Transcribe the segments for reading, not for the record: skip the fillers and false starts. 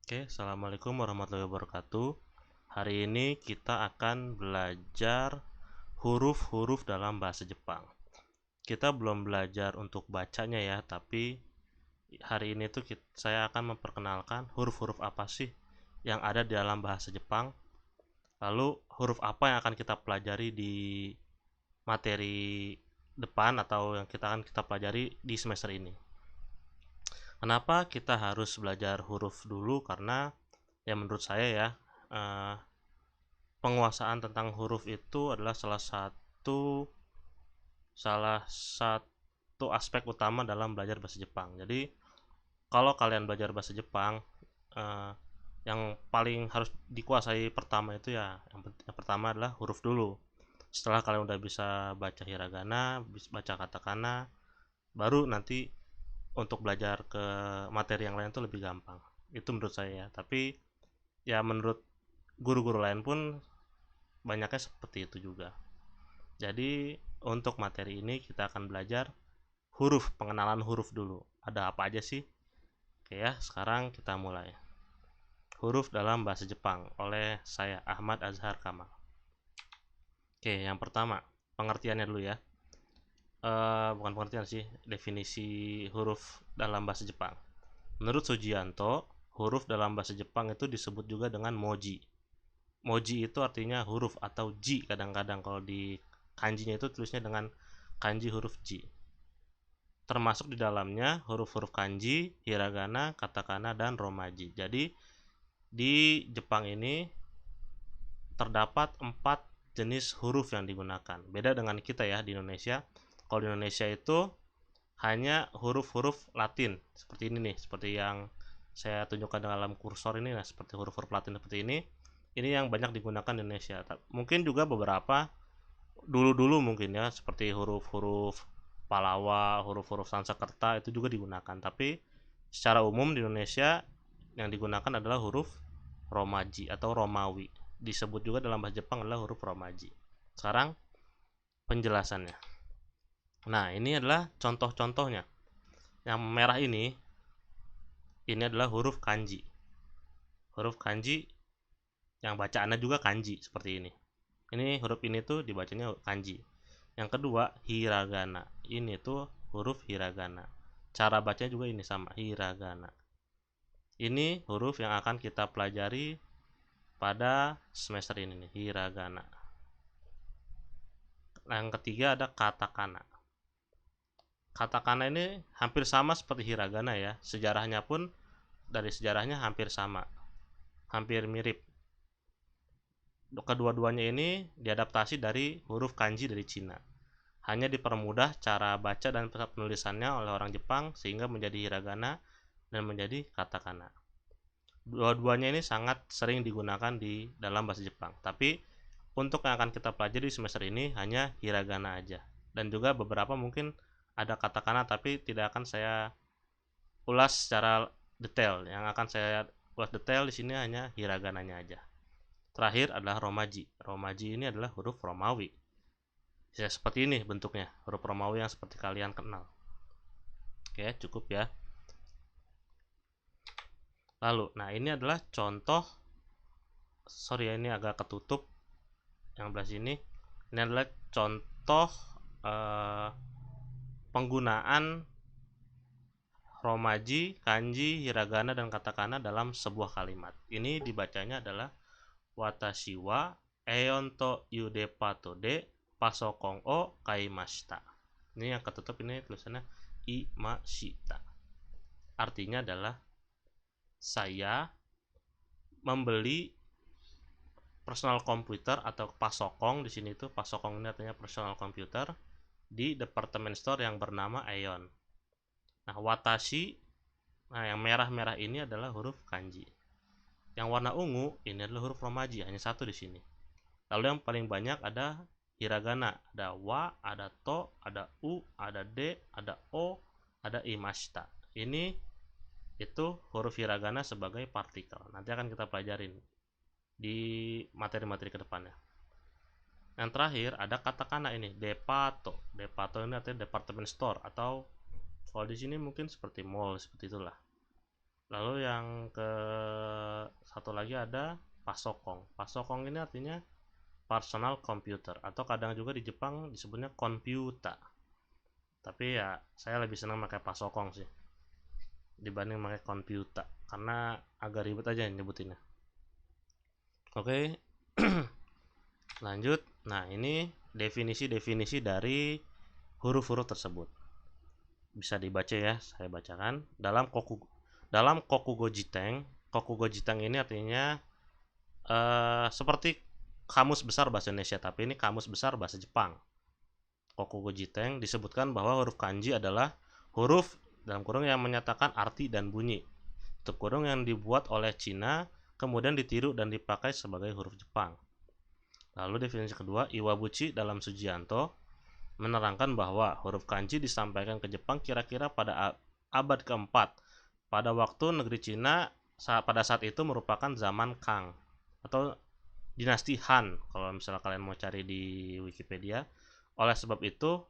Oke, assalamualaikum warahmatullahi wabarakatuh. Hari ini kita akan belajar huruf-huruf dalam bahasa Jepang. Kita belum belajar untuk bacanya ya, tapi hari ini tuh saya akan memperkenalkan huruf-huruf apa sih yang ada di dalam bahasa Jepang. Lalu huruf apa yang akan kita pelajari di materi depan atau yang kita pelajari di semester ini. Kenapa kita harus belajar huruf dulu? Karena ya menurut saya ya, eh, penguasaan tentang huruf itu adalah salah satu aspek utama dalam belajar bahasa Jepang. Jadi kalau kalian belajar bahasa Jepang, eh, yang paling harus dikuasai pertama itu ya yang pertama adalah huruf dulu. Setelah kalian udah bisa baca hiragana, baca katakana, baru nanti untuk belajar ke materi yang lain itu lebih gampang. Itu menurut saya ya. Tapi ya menurut guru-guru lain pun banyaknya seperti itu juga. Jadi untuk materi ini kita akan belajar huruf, pengenalan huruf dulu. Ada apa aja sih? Oke ya, sekarang kita mulai. Huruf dalam bahasa Jepang oleh saya Ahmad Azhar Kamal. Oke, yang pertama, pengertiannya dulu ya. Bukan pengertian sih, definisi huruf dalam bahasa Jepang. Menurut Sujianto, huruf dalam bahasa Jepang itu disebut juga dengan moji. Moji itu artinya huruf atau ji kadang-kadang, kalau di kanjinya itu tulisnya dengan kanji huruf ji. Termasuk di dalamnya huruf-huruf kanji, hiragana, katakana, dan romaji. Jadi di Jepang ini terdapat 4 jenis huruf yang digunakan. Beda dengan kita ya di Indonesia. Kalau di Indonesia itu hanya huruf-huruf Latin seperti ini nih, seperti yang saya tunjukkan dalam kursor ini. Nah, seperti huruf-huruf Latin seperti ini yang banyak digunakan di Indonesia. Mungkin juga beberapa dulu-dulu mungkin ya, seperti huruf-huruf Palawa, huruf-huruf Sanskerta itu juga digunakan. Tapi secara umum di Indonesia yang digunakan adalah huruf Romaji atau Romawi. Disebut juga dalam bahasa Jepang adalah huruf Romaji. Sekarang penjelasannya. Nah, ini adalah contoh-contohnya. Yang merah ini adalah huruf kanji. Huruf kanji yang bacaannya juga kanji seperti ini. Ini huruf ini tuh dibacanya kanji. Yang kedua, hiragana. Ini tuh huruf hiragana. Cara bacanya juga ini sama, hiragana. Ini huruf yang akan kita pelajari pada semester ini nih, hiragana. Yang ketiga ada katakana. Katakana ini hampir sama seperti hiragana ya. Sejarahnya pun dari sejarahnya hampir sama. Hampir mirip. Kedua-duanya ini diadaptasi dari huruf kanji dari Cina. Hanya dipermudah cara baca dan penulisannya oleh orang Jepang sehingga menjadi hiragana dan menjadi katakana. Dua-duanya ini sangat sering digunakan di dalam bahasa Jepang. Tapi untuk yang akan kita pelajari di semester ini hanya hiragana aja. Dan juga beberapa mungkin ada katakana tapi tidak akan saya ulas secara detail. Yang akan saya ulas detail di sini hanya hiragananya aja. Terakhir adalah romaji. Romaji ini adalah huruf Romawi. Ya, seperti ini bentuknya, huruf Romawi yang seperti kalian kenal. Oke, cukup ya. Lalu, nah ini adalah contoh. Sorry ya, ini agak ketutup yang belah sini. Ini adalah contoh penggunaan romaji, kanji, hiragana, dan katakana dalam sebuah kalimat. Ini dibacanya adalah watashi wa eonto yudepato de pasokong o kaimashita. Ini yang ketutup ini tulisannya imashita. Artinya adalah saya membeli personal computer atau pasokong. Di sini tuh pasokong ini artinya personal computer di department store yang bernama Aeon. Nah, watashi, nah yang merah-merah ini adalah huruf kanji. Yang warna ungu ini adalah huruf romaji, hanya satu di sini. Lalu yang paling banyak ada hiragana, ada wa, ada to, ada u, ada de, ada o, ada imashita. Ini itu huruf hiragana sebagai partikel. Nanti akan kita pelajarin di materi-materi kedepannya. Yang terakhir ada katakana ini, depato. Depato ini artinya department store atau kalau di sini mungkin seperti mall, seperti itulah. Lalu yang satu lagi ada pasokong. Pasokong ini artinya personal computer, atau kadang juga di Jepang disebutnya komputa. Tapi ya saya lebih senang pakai pasokong sih dibanding pakai komputa, karena agak ribet aja nyebutinnya. Oke. Lanjut. Nah, ini definisi-definisi dari huruf-huruf tersebut. Bisa dibaca ya, saya bacakan. Dalam Kokugo Jiteng. Kokugo Jiteng ini artinya seperti kamus besar bahasa Indonesia, tapi ini kamus besar bahasa Jepang. Kokugo Jiteng disebutkan bahwa huruf kanji adalah huruf dalam kurung yang menyatakan arti dan bunyi, tutup kurung, yang dibuat oleh Cina, kemudian ditiru dan dipakai sebagai huruf Jepang. Lalu definisi kedua, Iwabuchi dalam Sujianto menerangkan bahwa huruf kanji disampaikan ke Jepang kira-kira pada abad keempat, pada waktu negeri Cina pada saat itu merupakan zaman Kang atau dinasti Han, kalau misalnya kalian mau cari di Wikipedia. Oleh sebab itu,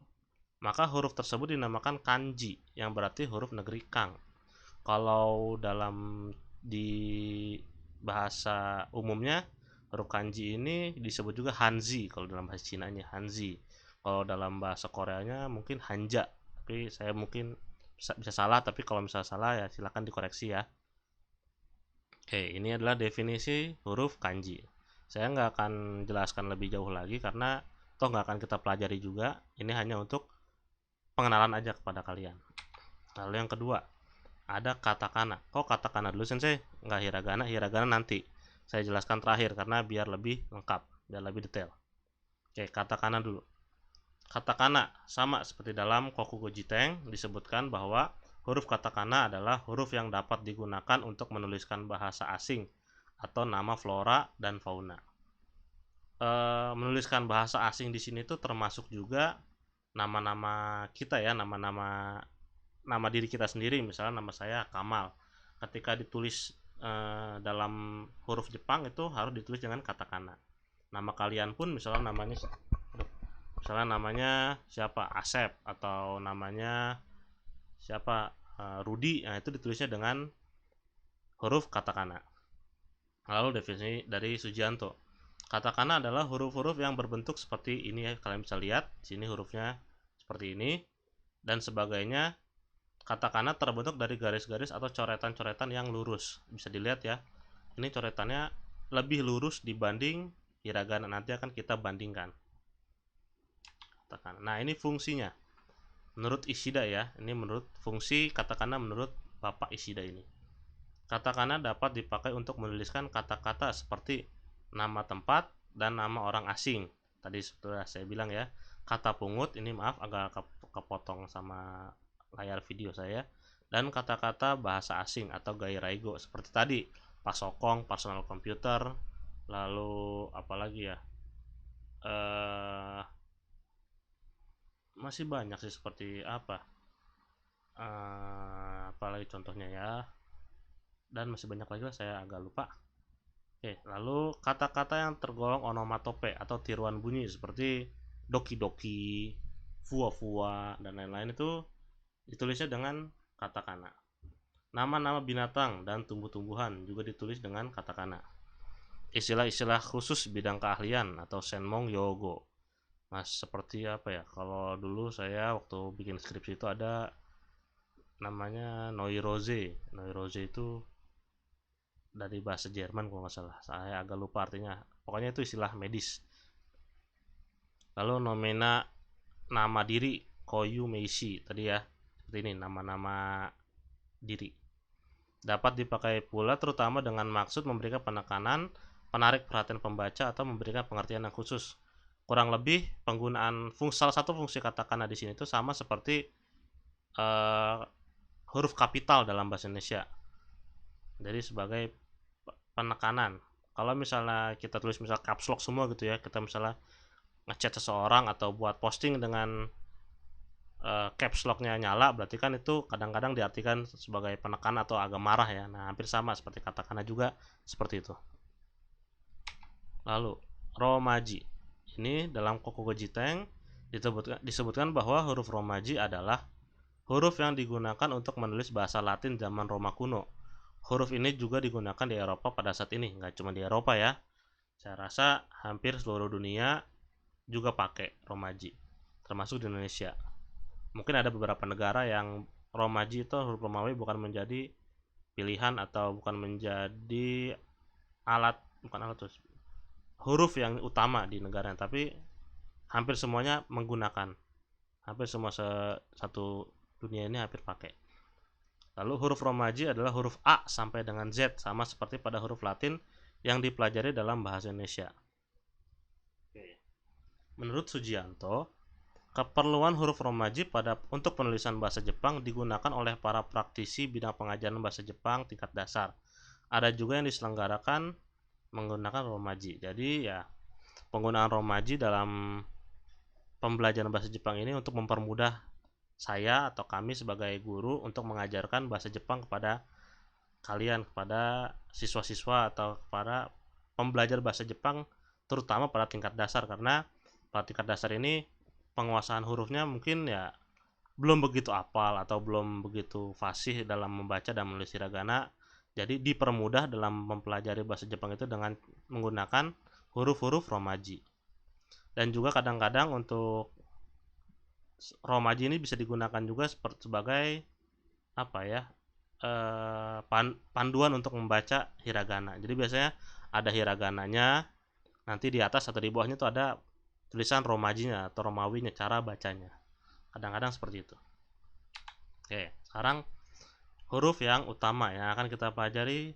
maka huruf tersebut dinamakan kanji, yang berarti huruf negeri Kang. Kalau di bahasa umumnya, huruf kanji ini disebut juga Hanzi, kalau dalam bahasa Cina-nya Hanzi. Kalau dalam bahasa Koreanya mungkin Hanja, tapi saya mungkin bisa salah, tapi kalau misalnya salah ya silakan dikoreksi ya. Oke, ini adalah definisi huruf kanji. Saya nggak akan jelaskan lebih jauh lagi karena toh nggak akan kita pelajari juga. Ini hanya untuk pengenalan aja kepada kalian. Lalu yang kedua, ada katakana. Katakana dulu sensei, nggak hiragana. Hiragana nanti saya jelaskan terakhir karena biar lebih lengkap, biar lebih detail. Oke, katakana dulu. Katakana sama seperti dalam Kokugo Jiteng, disebutkan bahwa huruf katakana adalah huruf yang dapat digunakan untuk menuliskan bahasa asing atau nama flora dan fauna. Menuliskan bahasa asing di sini tuh termasuk juga nama-nama kita ya, nama diri kita sendiri. Misalnya nama saya Kamal, ketika ditulis dalam huruf Jepang itu harus ditulis dengan katakana. Nama kalian pun misalnya namanya siapa, Asep, atau namanya siapa, Rudi, nah itu ditulisnya dengan huruf katakana. Lalu definisi dari Sujianto, katakana adalah huruf-huruf yang berbentuk seperti ini ya, kalian bisa lihat sini hurufnya seperti ini dan sebagainya. Katakana terbentuk dari garis-garis atau coretan-coretan yang lurus. Bisa dilihat ya, ini coretannya lebih lurus dibanding hiragana. Nanti akan kita bandingkan. Nah, ini fungsinya menurut Ishida ya. Ini menurut fungsi katakana menurut Bapak Ishida ini. Katakana dapat dipakai untuk menuliskan kata-kata seperti nama tempat dan nama orang asing. Tadi sudah saya bilang ya, kata pungut, ini maaf agak kepotong sama layar video saya, dan kata-kata bahasa asing atau gairaigo seperti tadi, pasokong, personal computer, lalu apalagi ya, masih banyak sih, seperti apa, apalagi contohnya ya, dan masih banyak lagi lah, saya agak lupa. Oke, lalu kata-kata yang tergolong onomatope atau tiruan bunyi seperti doki-doki, fua-fua, dan lain-lain itu ditulisnya dengan katakana. Nama-nama binatang dan tumbuh-tumbuhan juga ditulis dengan katakana. Istilah-istilah khusus bidang keahlian atau senmong yogo. Mas, seperti apa ya? Kalau dulu saya waktu bikin skripsi itu ada namanya noirose. Noirose itu dari bahasa Jerman kalau nggak salah. Saya agak lupa artinya. Pokoknya itu istilah medis. Lalu nomena, nama diri, koyu meishi tadi ya. Seperti ini nama-nama diri. Dapat dipakai pula terutama dengan maksud memberikan penekanan, penarik perhatian pembaca, atau memberikan pengertian yang khusus. Kurang lebih penggunaan salah satu fungsi katakana di sini itu sama seperti huruf kapital dalam bahasa Indonesia. Jadi sebagai penekanan. Kalau misalnya kita tulis misal caps lock semua gitu ya, kita misalnya ngechat seseorang atau buat posting dengan caps lock-nya nyala, berarti kan itu kadang-kadang diartikan sebagai penekanan atau agak marah ya. Nah, hampir sama seperti katakana juga seperti itu. Lalu romaji. Ini dalam Kokugo Jiteng disebutkan bahwa huruf romaji adalah huruf yang digunakan untuk menulis bahasa Latin zaman Roma kuno. huruf ini juga digunakan di Eropa pada saat ini, nggak cuma di Eropa ya. Saya rasa hampir seluruh dunia juga pakai Romaji, termasuk di Indonesia. Mungkin ada beberapa negara yang Romaji itu huruf Romawi bukan menjadi pilihan atau bukan menjadi bukan alat terus, huruf yang utama di negaranya, tapi hampir semuanya menggunakan, hampir semua satu dunia ini hampir pakai. Lalu huruf Romaji adalah huruf A sampai dengan Z, sama seperti pada huruf Latin yang dipelajari dalam bahasa Indonesia. Menurut Sujianto, keperluan huruf Romaji untuk penulisan bahasa Jepang digunakan oleh para praktisi bidang pengajaran bahasa Jepang tingkat dasar. Ada juga yang diselenggarakan menggunakan Romaji. Jadi ya, penggunaan Romaji dalam pembelajaran bahasa Jepang ini untuk mempermudah saya atau kami sebagai guru untuk mengajarkan bahasa Jepang kepada kalian, kepada siswa-siswa atau kepada pembelajar bahasa Jepang, terutama pada tingkat dasar, karena pada tingkat dasar ini penguasaan hurufnya mungkin ya belum begitu apal atau belum begitu fasih dalam membaca dan menulis hiragana. Jadi dipermudah dalam mempelajari bahasa Jepang itu dengan menggunakan huruf-huruf Romaji. Dan juga kadang-kadang untuk Romaji ini bisa digunakan juga sebagai apa ya, panduan untuk membaca hiragana. Jadi biasanya ada hiragananya, nanti di atas atau di bawahnya itu ada tulisan Romajinya atau Romawinya, cara bacanya. Kadang-kadang seperti itu. Oke, sekarang huruf yang utama yang akan kita pelajari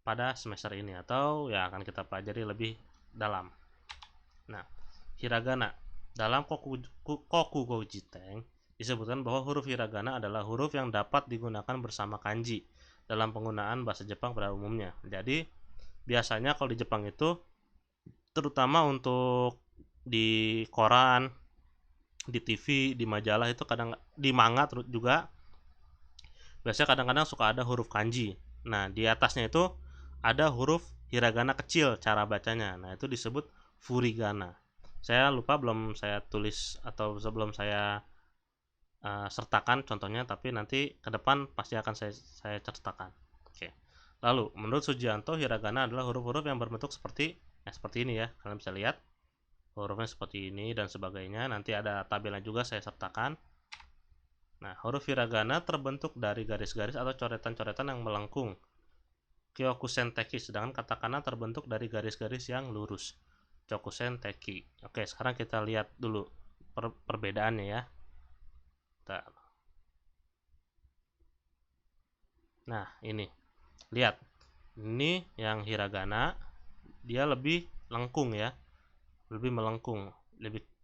pada semester ini atau yang akan kita pelajari lebih dalam. Nah, hiragana. Dalam Kokugo Jiteng disebutkan bahwa huruf hiragana adalah huruf yang dapat digunakan bersama kanji dalam penggunaan bahasa Jepang pada umumnya. Jadi biasanya kalau di Jepang itu, terutama untuk di koran, di TV, di majalah itu, kadang di manga juga biasanya kadang-kadang suka ada huruf kanji. Nah, di atasnya itu ada huruf hiragana kecil cara bacanya. Nah, itu disebut furigana. Saya lupa, belum saya tulis atau sebelum saya sertakan contohnya, tapi nanti ke depan pasti akan saya sertakan. Oke. Lalu menurut Sujianto, hiragana adalah huruf-huruf yang berbentuk seperti ini ya. Kalian bisa lihat hurufnya seperti ini dan sebagainya. Nanti ada tabelnya juga saya sertakan. Nah, huruf hiragana terbentuk dari garis-garis atau coretan-coretan yang melengkung, Kyokusen teki, sedangkan katakana terbentuk dari garis-garis yang lurus, Chokusen teki. Oke, sekarang kita lihat dulu perbedaannya ya. Nah, ini. Lihat. Ini yang hiragana, dia lebih lengkung ya. Lebih melengkung,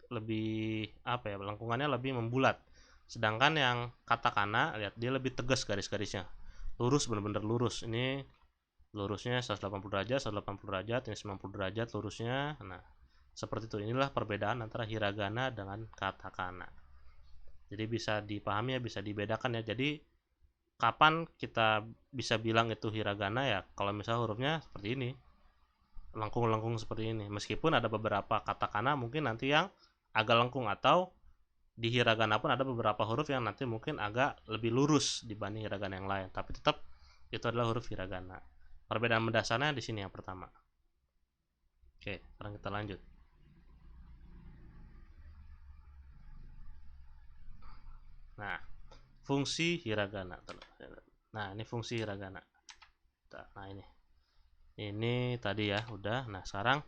lebih apa ya? Lengkungannya lebih membulat. Sedangkan yang katakana, lihat, dia lebih tegas garis-garisnya. Lurus, benar-benar lurus. Ini lurusnya 180 derajat, 180 derajat, ini 90 derajat lurusnya. Nah, seperti itu. Inilah perbedaan antara hiragana dengan katakana. Jadi bisa dipahami ya, bisa dibedakan ya. Jadi kapan kita bisa bilang itu hiragana ya, kalau misalnya hurufnya seperti ini, lengkung-lengkung seperti ini. Meskipun ada beberapa katakana mungkin nanti yang agak lengkung, atau di hiragana pun ada beberapa huruf yang nanti mungkin agak lebih lurus dibanding hiragana yang lain, tapi tetap itu adalah huruf hiragana. Perbedaan mendasarnya di sini yang pertama. Oke, sekarang kita lanjut. Nah, fungsi hiragana. Nah, ini fungsi hiragana. Nah, ini tadi ya udah. Nah, sekarang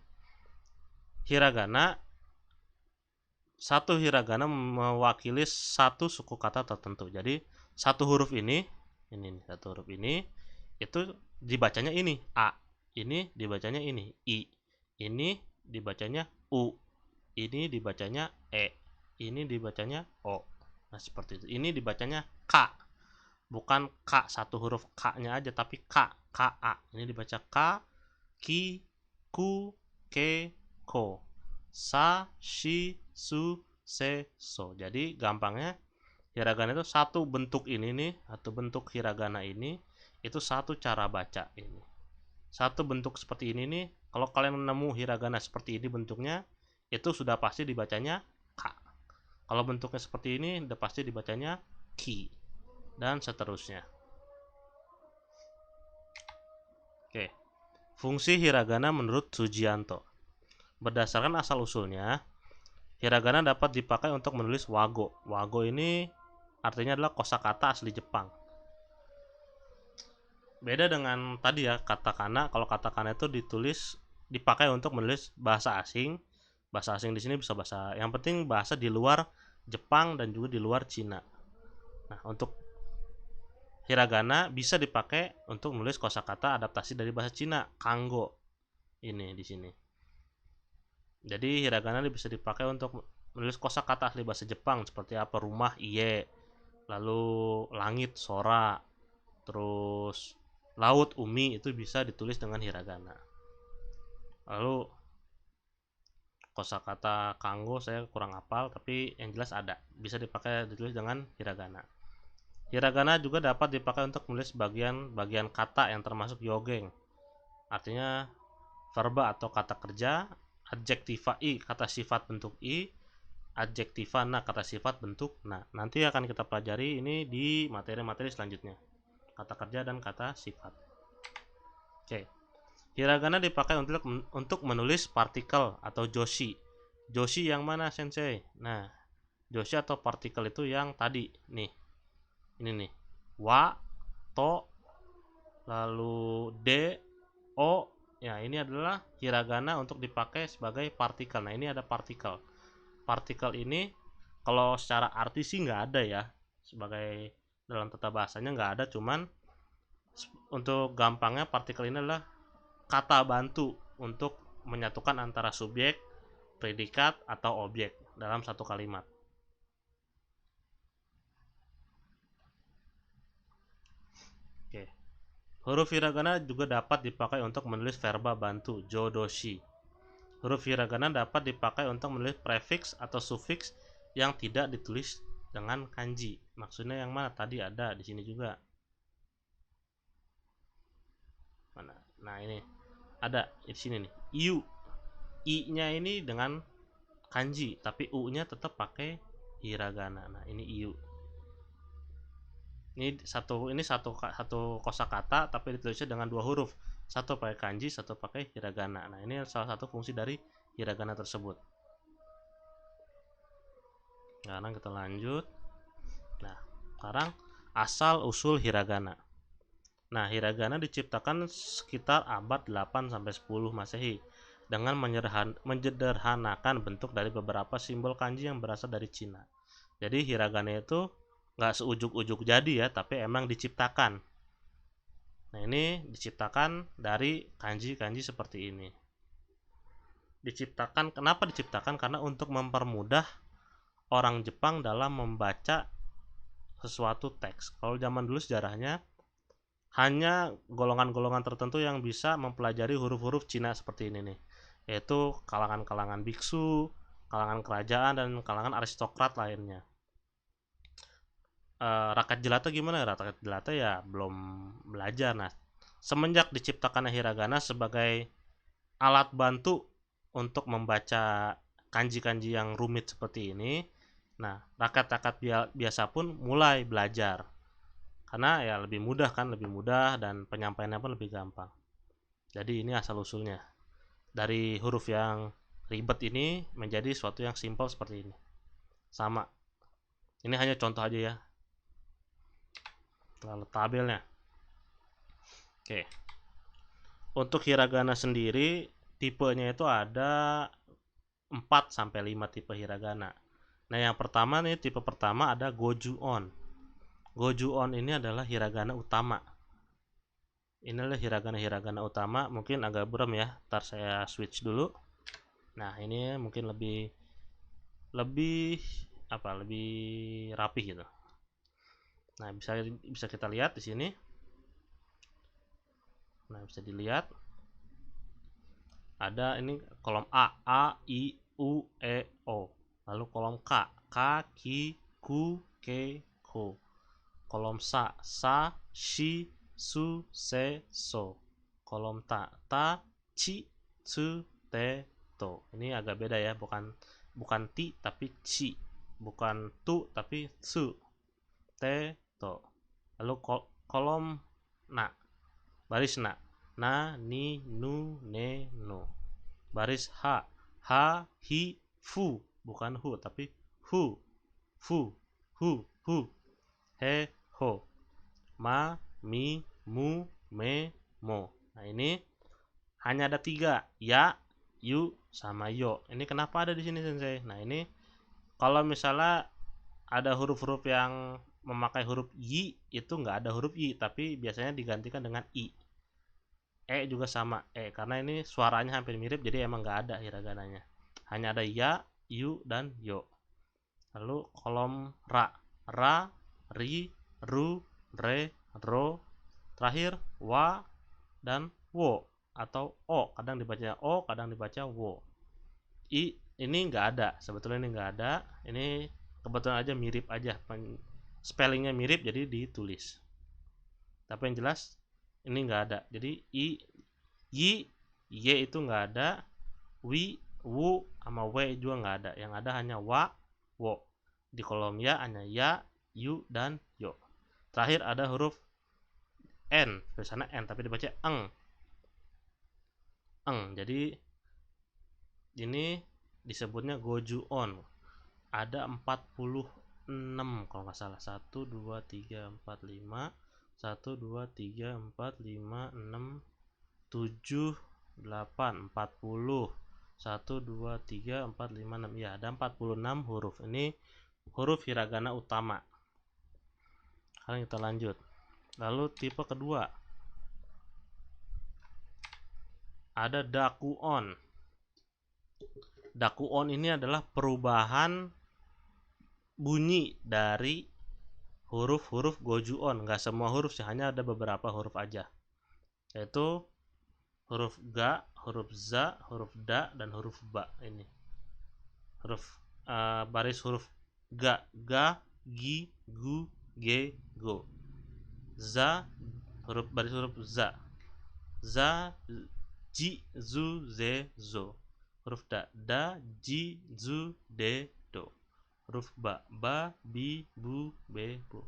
hiragana, satu hiragana mewakili satu suku kata tertentu. Jadi satu huruf ini satu huruf ini itu dibacanya ini A, ini dibacanya ini I, ini dibacanya U, ini dibacanya E, ini dibacanya O. Nah, seperti itu. Ini dibacanya K, bukan K satu huruf K-nya aja, tapi K, K-A. Ini dibaca K, Ki, Ku, Ke, Ko, Sa, Shi, Su, Se, So. Jadi gampangnya hiragana itu satu bentuk ini nih, satu bentuk hiragana ini itu satu cara baca ini. Satu bentuk seperti ini nih, kalau kalian menemu hiragana seperti ini bentuknya, itu sudah pasti dibacanya K. Kalau bentuknya seperti ini, udah pasti dibacanya Ki, dan seterusnya. Oke, fungsi hiragana menurut Sujianto. Berdasarkan asal-usulnya, hiragana dapat dipakai untuk menulis wago. Wago ini artinya adalah kosakata asli Jepang. Beda dengan tadi ya, katakana. Kalau katakana itu dipakai untuk menulis bahasa asing. Bahasa asing di sini bisa bahasa, yang penting bahasa di luar Jepang dan juga di luar Cina. Nah, untuk hiragana bisa dipakai untuk menulis kosakata adaptasi dari bahasa Cina, kanggo. Ini di sini. Jadi hiragana bisa dipakai untuk menulis kosakata asli bahasa Jepang seperti apa, rumah iye, lalu langit sora, terus laut umi, itu bisa ditulis dengan hiragana. Lalu kosakata kanggo saya kurang hafal, tapi yang jelas ada, bisa dipakai ditulis dengan hiragana. Hiragana juga dapat dipakai untuk menulis bagian kata yang termasuk yogeng, artinya verba atau kata kerja, adjektiva i kata sifat bentuk i, adjektiva na kata sifat bentuk na. Nanti akan kita pelajari ini di materi-materi selanjutnya, kata kerja dan kata sifat. Oke, hiragana dipakai untuk menulis partikel atau joshi. Joshi yang mana, sensei? Nah, joshi atau partikel itu yang tadi nih, ini nih, wa, to, lalu de, o. Ya, ini adalah hiragana untuk dipakai sebagai partikel. Nah, ini ada partikel. Partikel ini kalau secara arti sih nggak ada ya, sebagai dalam tata bahasanya nggak ada, cuman untuk gampangnya partikel ini adalah kata bantu untuk menyatukan antara subjek, predikat, atau objek dalam satu kalimat. Oke. Huruf hiragana juga dapat dipakai untuk menulis verba bantu, jodoshi. Huruf hiragana dapat dipakai untuk menulis prefiks atau sufiks yang tidak ditulis dengan kanji. Maksudnya yang mana? Tadi ada di sini juga. Mana? Nah, ini ada di sini nih. Iu. I-nya ini dengan kanji, tapi U-nya tetap pakai hiragana. Nah, ini iu. Ini satu kosakata tapi ditulisnya dengan dua huruf. Satu pakai kanji, satu pakai hiragana. Nah, ini salah satu fungsi dari hiragana tersebut. Sekarang kita lanjut. Nah, sekarang asal usul hiragana. Nah, hiragana diciptakan sekitar abad 8 sampai 10 Masehi dengan menyederhanakan bentuk dari beberapa simbol kanji yang berasal dari Cina. Jadi hiragana itu nggak seujuk-ujuk jadi ya, tapi emang diciptakan. Nah, ini diciptakan dari kanji-kanji seperti ini. Kenapa diciptakan? Karena untuk mempermudah orang Jepang dalam membaca sesuatu teks. Kalau zaman dulu sejarahnya hanya golongan-golongan tertentu yang bisa mempelajari huruf-huruf Cina seperti ini nih, yaitu kalangan-kalangan biksu, kalangan kerajaan, dan kalangan aristokrat lainnya. Rakyat jelata gimana? Rakyat jelata ya belum belajar. Nah, semenjak diciptakan hiragana sebagai alat bantu untuk membaca kanji-kanji yang rumit seperti ini, nah rakyat-rakyat biasa pun mulai belajar karena ya lebih mudah kan, lebih mudah, dan penyampaiannya pun lebih gampang. Jadi ini asal usulnya dari huruf yang ribet ini menjadi suatu yang simpel seperti ini. Sama, ini hanya contoh aja ya. Lalu tabelnya. Oke, untuk hiragana sendiri tipenya itu ada 4 sampai 5 tipe hiragana. Nah, yang pertama nih, tipe pertama ada goju-on. Goju-on ini adalah hiragana utama. Inilah hiragana utama, mungkin agak buram ya. Ntar saya switch dulu. Nah, ini mungkin lebih rapi gitu. Nah, bisa kita lihat di sini. Nah, bisa dilihat ada ini kolom A, I, U, E, O. Lalu kolom K, Ki, Ku, Ke, Ko. Kolom Sa, Shi, Su, Se, So. Kolom Ta, Chi, Tsu, Te, To. Ini agak beda ya, bukan Ti tapi Chi, bukan Tu tapi Tsu, Te, To. Lalu kolom Na, baris Na. na, ni, nu, ne, no. Baris ha, ha, hi, fu, bukan hu tapi hu, fu, hu, he, ho, ma, mi, mu, me, mo. Nah ini hanya ada 3, ya, yu, sama yo. Ini kenapa ada di sini sensei? Nah ini kalau misalnya ada huruf-huruf yang memakai huruf y, itu nggak ada huruf y, tapi biasanya digantikan dengan i. Juga sama karena ini suaranya hampir mirip, jadi emang nggak ada hiragananya. Hanya ada ya, yu, dan yo. Lalu kolom ra, ri, ru, re, ro. Terakhir wa dan wo atau o. Kadang dibaca o, kadang dibaca wo. I ini nggak ada, sebetulnya ini nggak ada. Ini kebetulan aja mirip aja, spellingnya mirip jadi ditulis. Tapi yang jelas ini nggak ada. Jadi i, y, y itu nggak ada. Wi, wu, sama w juga nggak ada. Yang ada hanya wa, wo. Di kolom ya hanya ya, yu, dan yo. Terakhir ada huruf n, tulisannya n tapi dibaca eng. Jadi ini disebutnya gojuon. Ada 46 kalau nggak salah. 1 2 3 4 5 1 2 3 4 5 6 7 8 40 1 2 3 4 5 6. Ya, ada 46 huruf. Ini huruf hiragana utama. Sekarang kita lanjut. Lalu tipe kedua ada dakuon. Dakuon ini adalah perubahan bunyi dari huruf-huruf gojuon. Nggak semua huruf sih, hanya ada beberapa huruf aja, yaitu huruf ga, huruf za, huruf da, dan huruf ba. Ini huruf baris huruf ga, gi, gu, ge, go. Za, baris huruf za, ji, zu, ze, zo. Huruf da, ji, zu, de, do. Huruf ba, bi, bu, be, bu.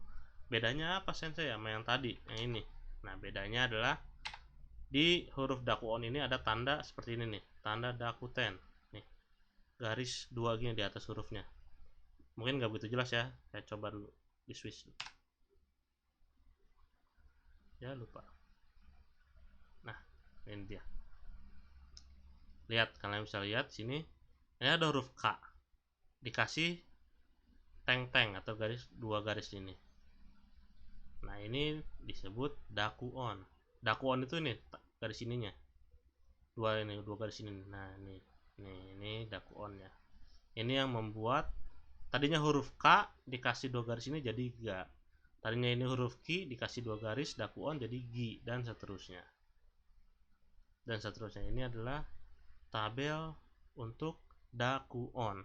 Bedanya apa sensei sama yang tadi, yang ini? Nah bedanya adalah di huruf dakuon ini ada tanda seperti ini nih, tanda dakuten nih, garis 2 gini di atas hurufnya. Mungkin nggak begitu jelas ya, saya coba dulu di switch ya, lupa. Nah ini dia, lihat, kalian bisa lihat sini, ini ada huruf K dikasih teng-teng atau garis 2 garis ini. Nah ini disebut dakuon. Dakuon itu ini garis ininya, 2 garis ini. Nah ini dakuonnya. Ini yang membuat tadinya huruf K dikasih 2 garis ini jadi ga. Tadinya ini huruf Ki dikasih 2 garis dakuon jadi gi, dan seterusnya. Dan seterusnya. Ini adalah tabel untuk dakuon.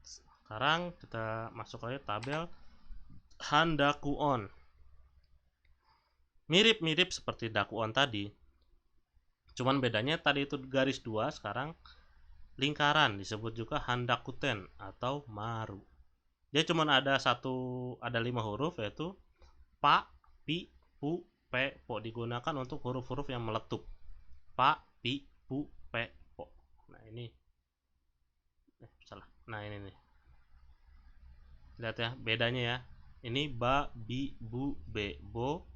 Sekarang kita masuk lagi tabel handakuon. Mirip-mirip seperti dakuon tadi, cuman bedanya tadi itu garis 2, sekarang lingkaran, disebut juga handakuten atau maru. Dia cuman ada 5 huruf, yaitu pa, pi, pu, pe, po. Digunakan untuk huruf-huruf yang meletup. Pa, pi, pu, pe, po. Nah ini salah. Nah ini nih, lihat ya bedanya ya. Ini ba, bi, bu, be, bo.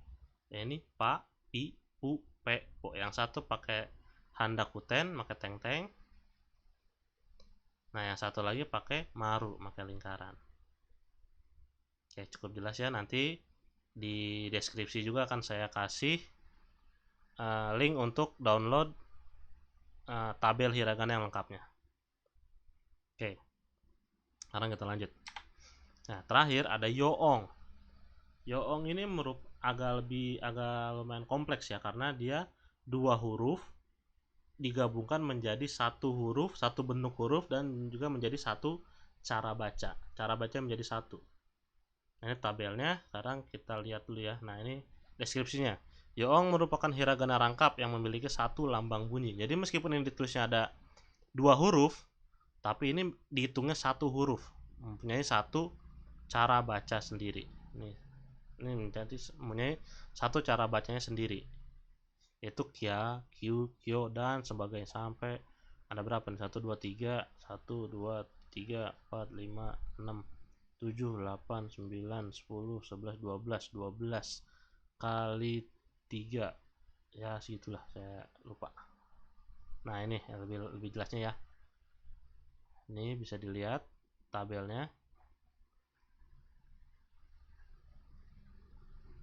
Ya, ini pa, pi, pu, pe, po. Yang satu pakai handakuten, pakai teng-teng. Nah yang satu lagi pakai maru, pakai lingkaran. Oke, cukup jelas ya. Nanti di deskripsi juga akan saya kasih link untuk download tabel hiragana yang lengkapnya. Oke, sekarang kita lanjut. Nah terakhir ada yoong. Yoong ini agak lumayan kompleks ya, karena dia 2 huruf digabungkan menjadi 1 huruf, 1 bentuk huruf, dan juga menjadi 1 cara baca. Cara baca menjadi 1. Nah, ini tabelnya. Sekarang kita lihat dulu ya. Nah ini deskripsinya. Yoong merupakan hiragana rangkap yang memiliki 1 lambang bunyi. Jadi meskipun ini ditulisnya ada 2 huruf, tapi ini dihitungnya 1 huruf, mempunyai 1 cara baca sendiri. Ini Ini menjadi mempunyai satu cara bacanya sendiri, yaitu kia, kyu, kyo, dan sebagainya sampai ada berapa nih? 1 2 3 1 2 3 4 5 6 7 8 9 10 11 12 kali 3 ya, segitulah, saya lupa. Nah ini lebih jelasnya ya, ini bisa dilihat tabelnya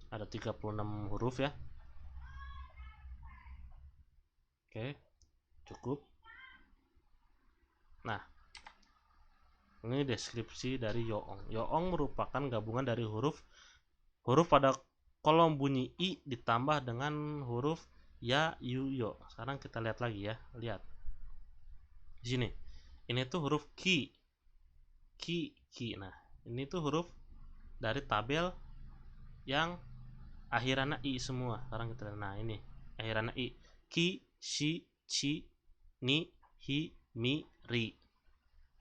ada 36 huruf ya. Oke, cukup. Nah, ini deskripsi dari yoong. Yoong merupakan gabungan dari huruf pada kolom bunyi i ditambah dengan huruf ya, yu, yo. Sekarang kita lihat lagi ya, lihat di sini. Ini tuh huruf ki, ki. Nah, ini tuh huruf dari tabel yang akhirannya i semua. Sekarang kita lihat. Nah, ini akhirannya i. Ki, shi, chi, ni, hi, mi, ri.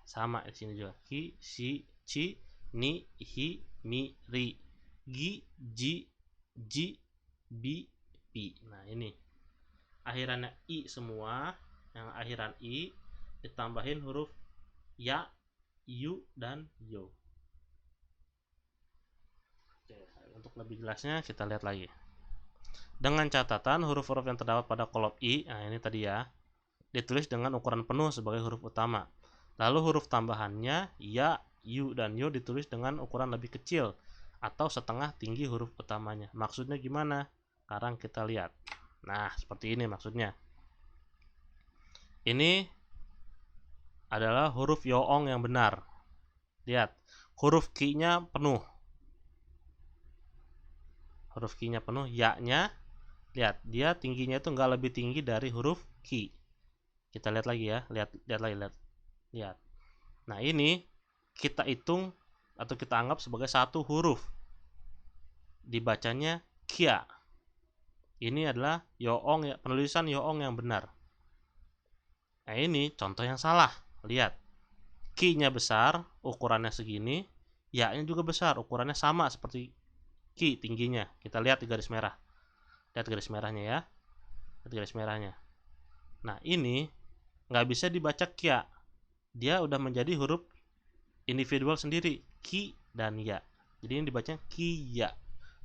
Sama di sini juga. Ki, shi, chi, ni, hi, mi, ri. Gi, ji, ji, bi, pi. Nah, ini akhirannya i semua. Yang akhiran i ditambahin huruf ya, yu, dan yo. Oke, untuk lebih jelasnya kita lihat lagi. Dengan catatan huruf-huruf yang terdapat pada kolom i, nah ini tadi ya, ditulis dengan ukuran penuh sebagai huruf utama. Lalu huruf tambahannya ya, yu, dan yo ditulis dengan ukuran lebih kecil atau setengah tinggi huruf utamanya. Maksudnya gimana? Sekarang kita lihat. Nah, seperti ini maksudnya. Ini adalah huruf yoong yang benar. Lihat, huruf ki-nya penuh. Huruf ki-nya penuh, ya-nya lihat, dia tingginya itu nggak lebih tinggi dari huruf ki. Kita lihat lagi ya, lihat. Nah, ini kita hitung atau kita anggap sebagai satu huruf. Dibacanya kia. Ini adalah yoong, penulisan yoong yang benar. Nah, ini contoh yang salah. Lihat. Ki-nya besar, ukurannya segini, ya-nya juga besar, ukurannya sama seperti ki tingginya. Kita lihat di garis merah. Lihat garis merahnya ya. Lihat garis merahnya. Nah, ini nggak bisa dibaca kia. Dia udah menjadi huruf individual sendiri, ki dan ya. Jadi ini dibacanya kiya,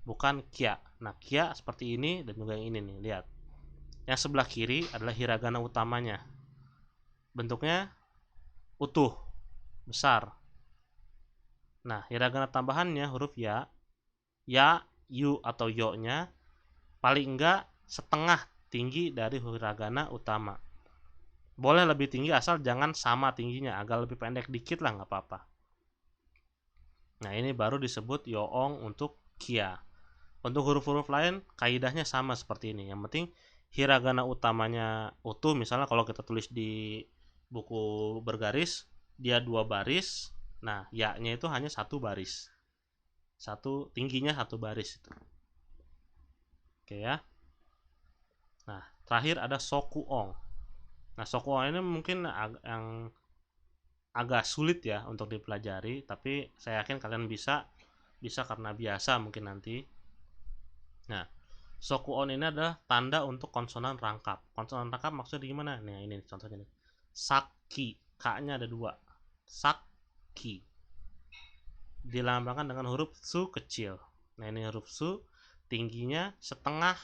bukan kia. Nah, kia seperti ini dan juga yang ini nih, lihat. Yang sebelah kiri adalah hiragana utamanya. Bentuknya utuh, besar. Nah, hiragana tambahannya huruf ya, yu atau yo-nya paling enggak setengah tinggi dari hiragana utama. Boleh lebih tinggi asal jangan sama tingginya, agak lebih pendek dikit lah nggak apa-apa. Nah, ini baru disebut yoong untuk kia. Untuk huruf-huruf lain kaidahnya sama seperti ini. Yang penting hiragana utamanya utuh. Misalnya kalau kita tulis di buku bergaris, dia 2 baris. Nah, ya-nya itu hanya 1 baris. Tingginya 1 baris itu. Oke ya. Nah, terakhir ada sokuong. Nah, sokuong ini mungkin yang agak sulit ya untuk dipelajari, tapi saya yakin kalian bisa karena biasa mungkin nanti. Nah, sokuon ini adalah tanda untuk konsonan rangkap. Konsonan rangkap maksudnya gimana? Nih, ini contohnya nih. Saki, K-nya ada 2. Saki. Dilambangkan dengan huruf su kecil. Nah, ini huruf su tingginya setengah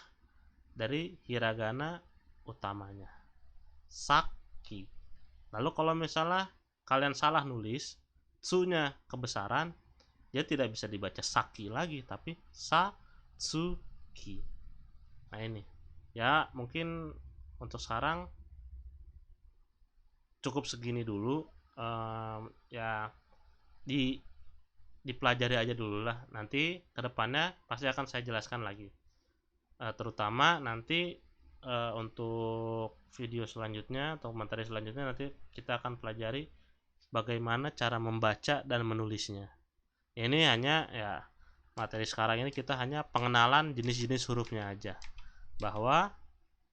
dari hiragana utamanya. Saki. Lalu kalau misalnya kalian salah nulis, su-nya kebesaran, dia tidak bisa dibaca saki lagi, tapi satsuki. Nah, ini ya, mungkin untuk sekarang cukup segini dulu. Ya, dipelajari aja dulu lah. Nanti kedepannya pasti akan saya jelaskan lagi. Terutama nanti untuk video selanjutnya atau materi selanjutnya, nanti kita akan pelajari bagaimana cara membaca dan menulisnya. Ini hanya ya, materi sekarang ini kita hanya pengenalan jenis-jenis hurufnya aja. Bahwa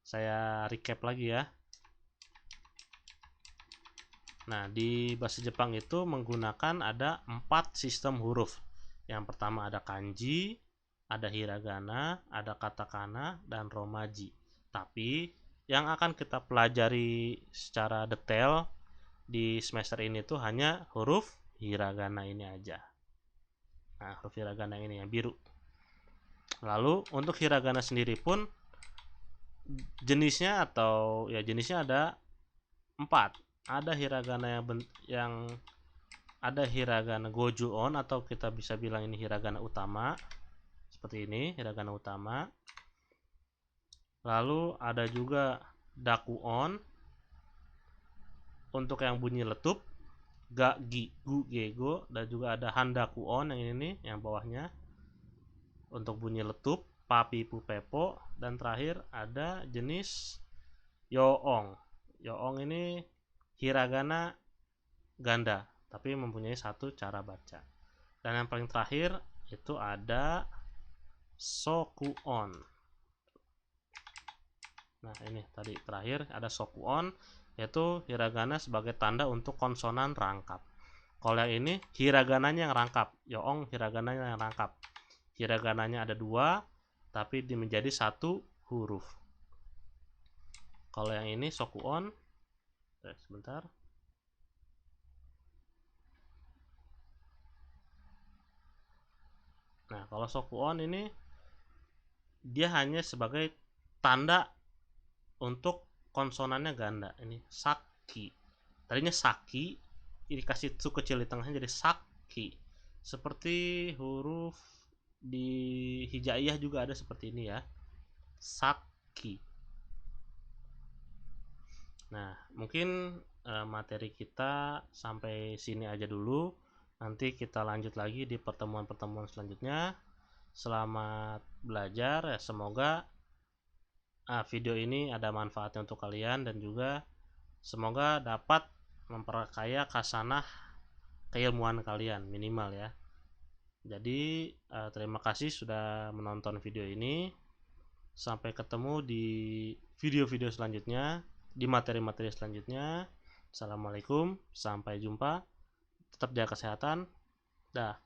saya recap lagi ya. Nah, di bahasa Jepang itu menggunakan ada 4 sistem huruf. Yang pertama ada kanji, ada hiragana, ada katakana, dan romaji. Tapi yang akan kita pelajari secara detail di semester ini tuh hanya huruf hiragana ini aja. Nah, huruf hiragana ini yang biru. Lalu untuk hiragana sendiri pun jenisnya ada 4. Ada hiragana yang ada hiragana goju-on, atau kita bisa bilang ini hiragana utama. Seperti ini, hiragana utama. Lalu ada juga daku-on untuk yang bunyi letup, ga, gi, gu, ge, go, dan juga ada handaku-on yang ini nih, yang bawahnya untuk bunyi letup, pa, pi, pu, pepo, dan terakhir ada jenis yoong. Yoong ini hiragana ganda, tapi mempunyai satu cara baca. Dan yang paling terakhir itu ada soku-on. Nah, ini tadi terakhir ada soku-on, yaitu hiragana sebagai tanda untuk konsonan rangkap. Kalau yang ini hiragananya yang rangkap, yoong hiragananya yang rangkap. Hiragananya ada 2, tapi menjadi 1 huruf. Kalau yang ini soku-on, sebentar. Nah, kalau soku-on ini dia hanya sebagai tanda untuk konsonannya ganda. Ini saki. Tadinya saki, dikasih tsu kecil di tengahnya jadi saki. Seperti huruf di hijaiyah juga ada seperti ini ya. Saki. Nah, mungkin materi kita sampai sini aja dulu. Nanti kita lanjut lagi di pertemuan-pertemuan selanjutnya. Selamat belajar ya, semoga video ini ada manfaatnya untuk kalian, dan juga semoga dapat memperkaya khasanah keilmuan kalian minimal ya. Jadi terima kasih sudah menonton video ini. Sampai ketemu di video-video selanjutnya, di materi-materi selanjutnya. Assalamualaikum, sampai jumpa. Tetap jaga kesehatan. Dah.